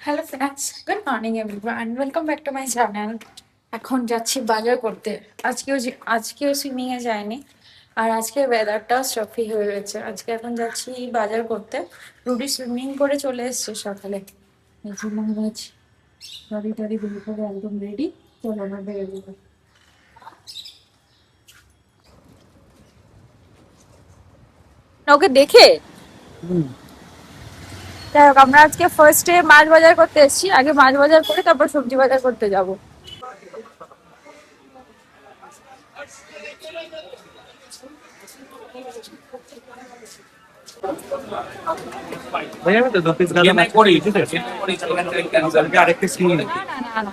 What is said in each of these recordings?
Hello friends, good morning everyone, welcome back to my channel. এখন যাচ্ছি বাজার করতে। আজকেও সুইমিং এ যায়নি, আর আজকে ওয়েদারটাও স্টফি হয়ে রয়েছে। আজকে এখন যাচ্ছি বাজার করতে। রুডি সুইমিং করে চলে এসছে সকালে। এই জন্য যাচ্ছি, গাড়ি টাড়ি বের করে একদম রেডি। চলো আমরা বেরোবো। ওকে দেখে যাই হোক, আমরা আজকে ফার্স্টে মাছ বাজার করতে এসেছি। আগে মাছ বাজার করে তারপর সবজি বাজার করতে যাবো। भैया मैं तो 2 पीस गाजर मैं कोड़ी ठीक है আরেকটা সিন না না না না,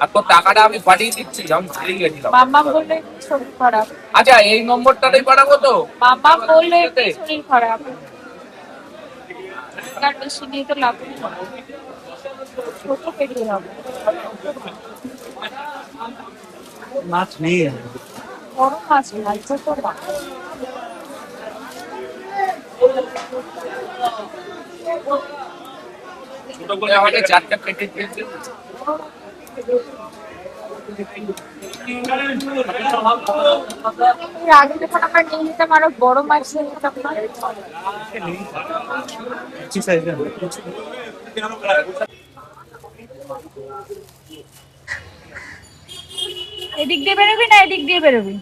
আর তোর টাকাটা আমি পাঠিয়ে দিচ্ছি, আমি ভুলে গেছিলাম। মাম্মা বললে শরীর খারাপ। আচ্ছা এই নম্বরটাতেই পাঠাবো তো? মাম্মা বললে শরীর খারাপ, তার বেশি নিয়ে তো লাভ নেই। ছোট পেটে হবে, মাছ নেই বড় মাছ নাই, ছোট মাছ। ছোট করে আমাকে 4টা প্যাকেট দিয়েছে। এর আগে যখন আমরা নিয়ে নিতাম আরো বড় মাছ নিয়ে নিতাম না। अच्छी साइज है এদিক দিয়ে বেরোবি না এদিক দিয়ে বেরোবি?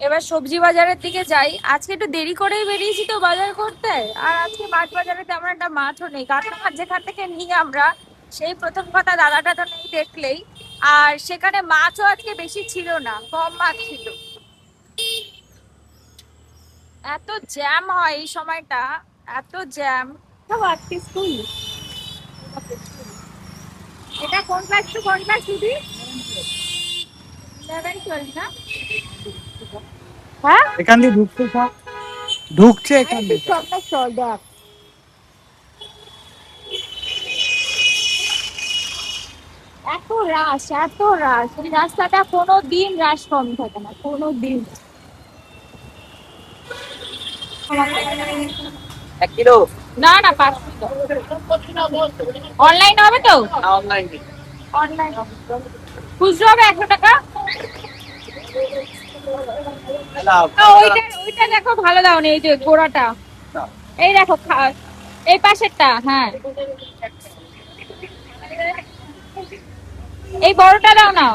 এবার সবজি বাজারের দিকে যাই। আজকে একটু দেরি করেই বেরিয়েছি তো বাজার করতে। আর আজকে মাছ বাজারে তেমন একটা মাছও নেই, কারণ মাছ যেখান থেকে নিই আমরা, সেই প্রথম কথা দাদাটা তো নেই দেখলেই। আর সেখানে মাছও আজকে বেশি ছিল না, কম মাছ ছিল। এত জ্যাম হয় এই সময়টা, এত জ্যাম। সব আজকে স্কুল। এটা কোন ক্লাস টু কোন ক্লাস দিদি? 11 12 না? হ্যাঁ, এখান দিয়ে ঢুকছে এখান দিয়ে সবটা চল দেখ। এত রাশ, এত রাশ, এই রাস্তাটা কোনো দিন রাশ কম থাকে না, কোনো দিন। 1 কিলো না না, 5 কিলো। অনলাইন হবে তো? অনলাইন অনলাইন খুচরো হবে 100 টাকা। ওইটা ওইটা দেখো, ভালো দাও নি, এই যে গোড়াটা, এই দেখো এই পাশেরটা। হ্যাঁ, এই বড়টা দাও না।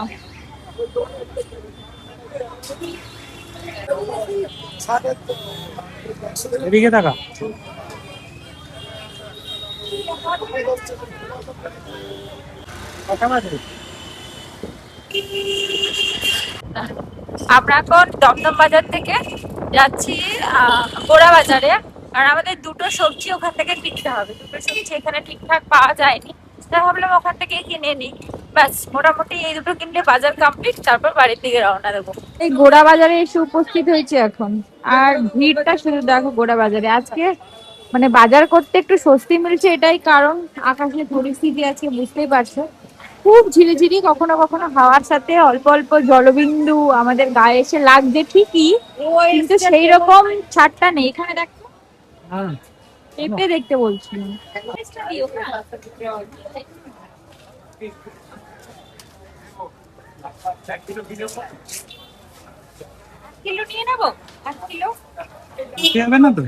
এদিকে টাকা আমরা এখন দমদম বাজার থেকে যাচ্ছি গোড়া বাজারে। আর আমাদের দুটো সবজি ওখান থেকে কিনতে হবে, দুটো সবজি এখানে ঠিকঠাক পাওয়া যায়নি, তাই ভাবলাম ওখান থেকে কিনে নিই। ব্যাস, মোটামুটি এই দুটো কিনলে বাজার কমপ্লিট, তারপর বাড়ির দিকে রওনা দেবো। এই গোড়া বাজারে এসে উপস্থিত হয়েছে এখন। আর ভিড়টা শুধু দেখো গোড়া বাজারে আজকে। মানে বাজার করতে একটু স্বস্তি মিলছে, এটাই কারণ আকাশের পরিস্থিতি আজকে বুঝতেই পারছো, খুব ঝিরিঝিরি, কখনো কখনো হাওয়ার সাথে অল্প অল্প জলবিন্দু আমাদের গায়ে এসে লাগছে ঠিকই, কিন্তু সেই রকম ছাড়টা নেই। এখানে দেখো, পেঁপে দেখতে বলছিলাম। কিলো নিয়ে নেবো, 1 কিলো। হবে না তো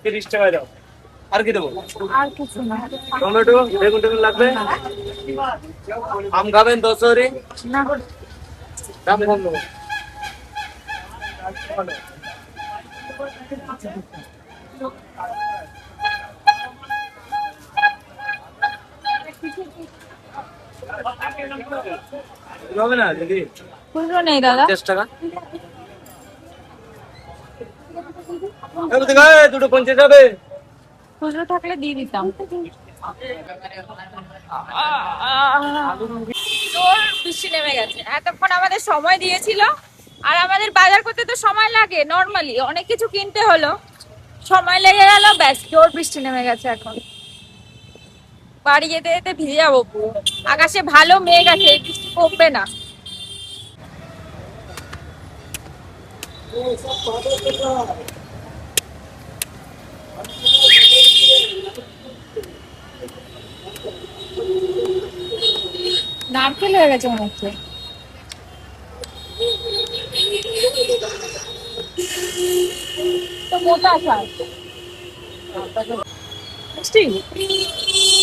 তিরিশ টাকা দাও আর কি দেবো আর কিছু না, টমেটো বেগুন টেগুন লাগবে আম খাবেন 10 না দাম কম নেবো হবে না দিদি খুচরো নেই দাদা। 50 টাকা দুটো 50 হবে। খুচরো থাকলে দিয়ে দিতাম। জোর বৃষ্টি নেমে গেছে, এতক্ষণ আমাদের সময় দিয়েছিল। আর আমাদের বাজার করতে তো সময় লাগে, নর্মালি অনেক কিছু কিনতে হলো, সময় লেগে গেল, ব্যাস জোর বৃষ্টি নেমে গেছে। এখন বাড়ি যেতে যেতে ভিজে যাবো পুরো। আকাশে ভালো মেঘ আছে, এই বৃষ্টি কমবে না। নারকেল হয়ে গেছে মনে হচ্ছে। তো মোটা শাক মিষ্টি,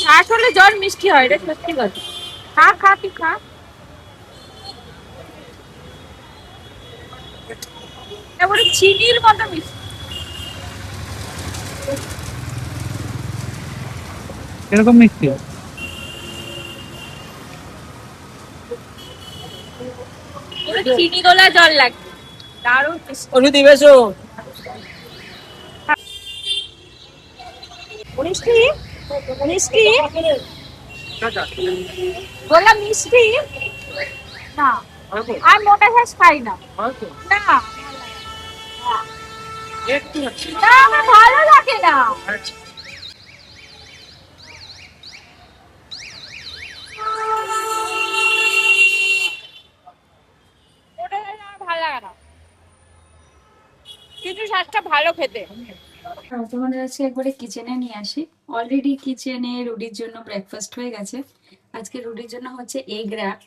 শাক হলে জল মিষ্টি হয় রে, সত্যি কথা। খা খা, তুই খা। এবারে চিনির মতো মিষ্টি। এরকম মিষ্টি পুরো চিনি গোলা জল লাগে, দারুণ মিষ্টি। অনু দিবেছো মিষ্টি মিষ্টি বললাম মিষ্টি না, আর মোটা ঘাস খাই না। না না, আমার ভালো লাগে না। মোটা ঘাস আমার ভালো লাগে না, কিন্তু শাকটা ভালো খেতে। তোমাদের আজকে একবারে কিচেনে নিয়ে আসি। অলরেডি কিচেনে রুডির জন্য ব্রেকফাস্ট হয়ে গেছে। আজকে রুডির জন্য হচ্ছে এগ র্যাপ।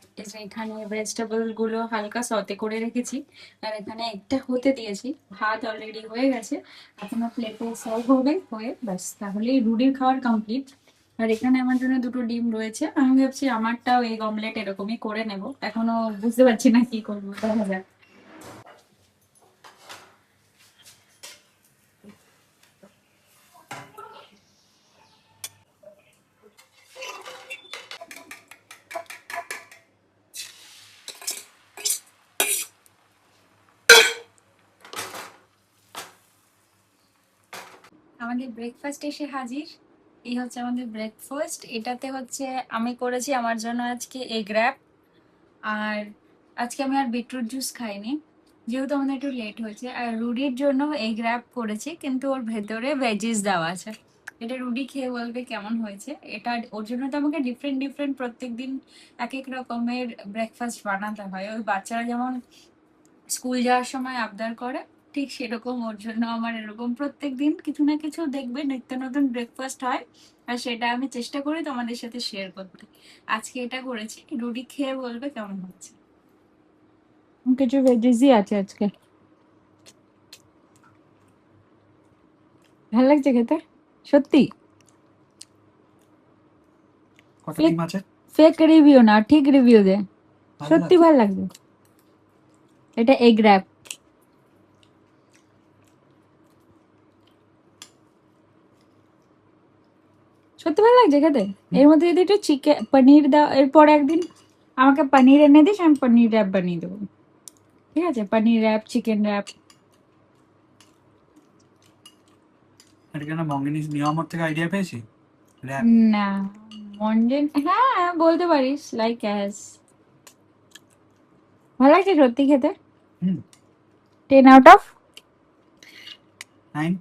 এখানে ভেজিটেবল গুলো হালকা সতে করে রেখেছি, আর এখানে একটা হতে দিয়েছি। ভাত অলরেডি হয়ে গেছে, এখনো প্লেটে সার্ভ হবে, হয়ে ব্যাস তাহলেই রুডির খাওয়ার কমপ্লিট। আর এখানে আমার জন্য দুটো ডিম রয়েছে, আমি ভাবছি আমারটাও এগ অমলেট এরকমই করে নেব। এখনো বুঝতে পারছি না কি করবো, দেখা যাক। আমাদের ব্রেকফাস্ট এসে হাজির। এই হচ্ছে আমাদের ব্রেকফাস্ট। এটাতে হচ্ছে আমি করেছি আমার জন্য আজকে এগ র্যাপ। আর আজকে আমি আর বিটরুট জুস খাইনি, যেহেতু আমাদের একটু লেট হয়েছে। আর রুডির জন্য এগ র্যাপ করেছি, কিন্তু ওর ভেতরে ভেজিস দেওয়া আছে। এটা রুডি খেয়ে বলবে কেমন হয়েছে। এটা ওর জন্য তো আমাকে ডিফারেন্ট ডিফারেন্ট প্রত্যেকদিন এক এক রকমের ব্রেকফাস্ট বানাতে হয়। ওই বাচ্চারা যেমন স্কুল যাওয়ার সময় আবদার করে, ঠিক সেরকম ওর জন্য আমার এরকম প্রত্যেকদিন কিছু না কিছু দেখবে নিত্য নতুন ব্রেকফাস্ট হয়, আর সেটা আমি চেষ্টা করি তোমাদের সাথে শেয়ার করতে। আজকে এটা করেছি, রুটি খেয়ে বলবে কেমন হচ্ছে। কিছু ভেজিসই আছে আজকে, ভালো লাগছে খেতে সত্যি। কত ডিম আছে? ফেক রিভিউ না, ঠিক রিভিউ দে, ভালো সত্যি লাগছে? ভালো লাগবে। এটা এগ র্যাপ। সত্যি ভালো লাগছে খেতে। এর মধ্যে যদি একটু চিকেন পনির দাও, এরপর একদিন আমাকে পনির এনে দিস, আমি পনির র্যাপ বানিয়ে দেবো। ঠিক আছে, পনির র্যাপ, চিকেন র্যাপ। এটা কেন মঙ্গিনী নিয়ামত থেকে আইডিয়া পেয়েছি? র্যাপ না, মন্ডেন, হ্যাঁ বলতে পারিস, লাইক অ্যাজ। ভালো লাগছে সত্যি খেতে। হুম 10 আউট অফ। 9।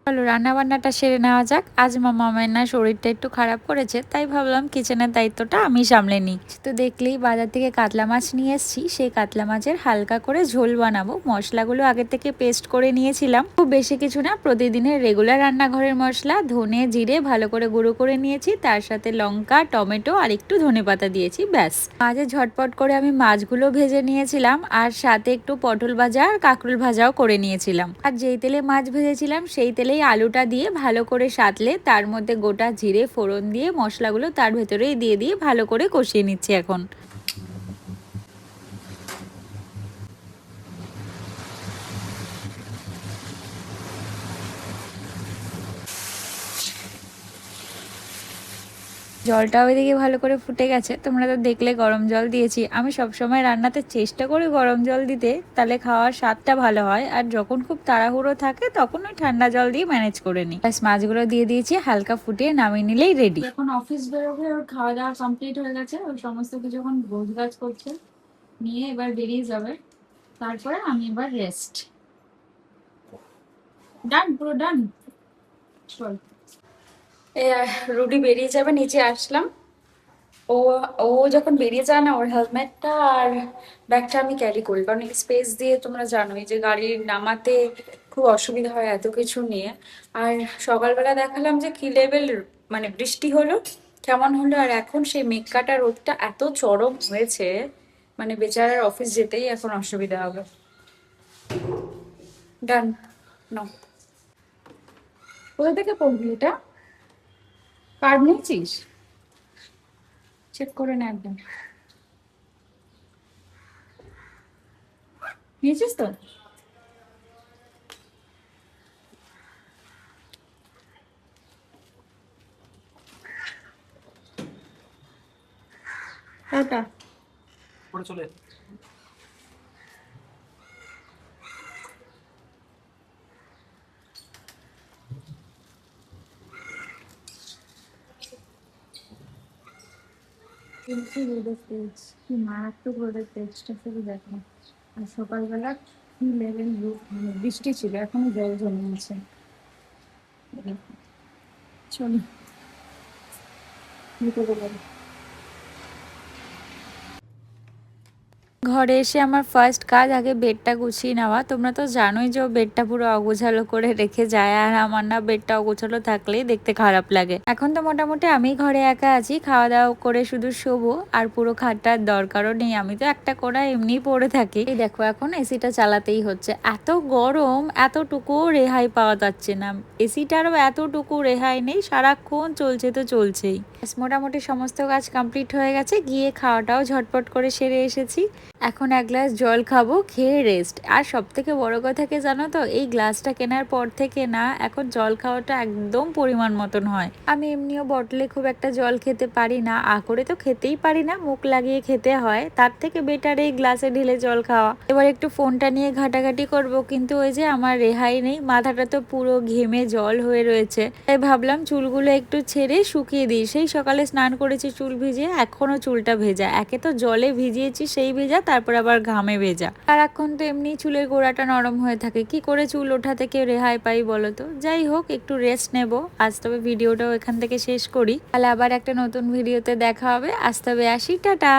চলো রান্না বান্নাটা সেরে নেওয়া যাক। আজ মামা মায়ের শরীরটা একটু খারাপ করেছে, তাই ভাবলাম কিচেনের দায়িত্বটা আমি সামলে নিই। তো দেখলেই বাজার থেকে কাতলা মাছ নিয়ে এসেছি, সেই কাতলা মাছের হালকা করে ঝোল বানাবো। মশলাগুলো আগে থেকে পেস্ট করে নিয়েছিলাম, খুব বেশি কিছু না, প্রতিদিনের রেগুলার রান্নাঘরের মশলা। ধনে জিরে ভালো করে গুঁড়ো করে নিয়েছি, তার সাথে লঙ্কা, টমেটো আর একটু ধনেপাতা দিয়েছি, ব্যাস। মাঝে ঝটপট করে আমি মাছগুলো ভেজে নিয়েছিলাম, আর সাথে একটু পটল ভাজা আর কাঁকরোল ভাজাও করে নিয়েছিলাম। আর যেই তেলে মাছ ভেজেছিলাম সেই তেলেই আলুটা দিয়ে ভালো করে সাঁতলে তার মধ্যে গোটা জিরে ফোড়ন দিয়ে মশলাগুলো তার ভেতরেই দিয়ে ভালো করে কষিয়ে নিচ্ছি এখন। জলটা ওইদিকে ভালো করে ফুটে গেছে, তোমরা তো দেখলে গরম জল দিয়েছি। আমি সবসময় রান্নাতে চেষ্টা করি গরম জল দিতে, তাহলে খাওয়ার স্বাদটা ভালো হয়। আর যখন খুব তাড়াহুড়ো থাকে তখন ওই ঠান্ডা জল দিয়ে ম্যানেজ করে নিই। ব্যাস মাছগুলো দিয়ে দিয়েছি, হালকা ফুটিয়ে নামিয়ে নিলেই রেডি। এখন অফিস বেরোবে, ওর খাওয়া দাওয়া কমপ্লিট হয়ে গেছে, ওই সমস্ত কিছু এখন গোছগাছ করছে, নিয়ে এবার বেরিয়ে যাবে। তারপরে আমি এবার রেস্ট। ডান, পুরো ডান। চল, রুডি বেরিয়ে যাবে, নিচে আসলাম। ও ও যখন বেরিয়ে যায় না, ওর হেলমেটটা আর ব্যাগটা আমি ক্যারি করি, কারণ স্পেস দিয়ে তোমরা জানোই যে গাড়ির নামাতে খুব অসুবিধা হয় এত কিছু নিয়ে। আর সকালবেলা দেখালাম যে কি লেভেল মানে বৃষ্টি হলো, কেমন হলো, আর এখন সেই মেঘ কাটা রোদটা এত চরম হয়েছে, মানে বেচারার অফিস যেতেই এখন অসুবিধা হবে। ডান। ন কোথা থেকে পড়বি এটা? কার্ড নিয়েছিস? চেক করে না একদম। নিয়েছিস তো? টাটা। পরে চলে রোদের তেজ কি মারাত্মক, রোদের তেজটা শুধু দেখো। আর সকালবেলা কি লেভেল মানে বৃষ্টি ছিল, এখনো জল জমে আছে। চলো ভিতরে যাবো। ঘরে এসে আমার ফার্স্ট কাজ আগে বেডটা গুছিয়ে নেওয়া। তোমরা তো জানোই যে ও বেডটা পুরো অগোছালো করে রেখে যায়, আর আমার না বেডটা অগোছালো থাকলেই দেখতে খারাপ লাগে। এখন তো মোটামুটি আমি ঘরে একা আছি, খাওয়া দাওয়া করে শুধু শোবো, আর পুরো খাটটার দরকারও নেই, আমি তো একটা কোণা এমনি পড়ে থাকি। এই দেখো এখন এসিটা চালাতেই হচ্ছে, এত গরম, এতটুকু রেহাই পাওয়া যাচ্ছে না। এসিটারও এতটুকু রেহাই নেই, সারাক্ষণ চলছে তো চলছেই। মোটামুটি সমস্ত কাজ কমপ্লিট হয়ে গেছে, গিয়ে খাওয়াটাও ঝটপট করে সেরে এসেছি। এখন এক গ্লাস জল খাবো, খেয়ে রেস্ট। আর সব থেকে বড় কথা কি জানো তো, এই গ্লাসটা কেনার পর থেকে না এখন জল খাওয়াটা একদম পরিমাণ মতন হয়। আমি এমনিও বটলে খুব একটা জল খেতে পারি না, করে তো খেতেই পারি না, মুখ লাগিয়ে খেতে হয়, তার থেকে বেটার এই গ্লাসে ঢেলে জল খাওয়া। এবার একটু ফোনটা নিয়ে ঘাটাঘাটি করব, কিন্তু ওই যে আমার রেহাই নেই, মাথাটা তো পুরো ঘেমে জল হয়ে রয়েছে। তাই ভাবলাম চুলগুলো একটু ছেড়ে শুকিয়ে দিই। সেই সকালে স্নান করেছি চুল ভিজিয়ে, এখনো চুলটা ভেজা, একে তো জলে ভিজিয়েছি সেই ভেজা, তারপর আবার ঘামে ভেজা। সারাক্ষণ তো এমনি চুলের গোড়াটা নরম হয়ে থাকে, কি করে চুল ওঠা থেকে রেহাই পাই বলো তো। যাই হোক, একটু রেস্ট নেব আজ, তবে ভিডিওটাও এখান থেকে শেষ করি, তাহলে আবার একটা নতুন ভিডিওতে দেখা হবে। আজ তবে আসি, টাটা।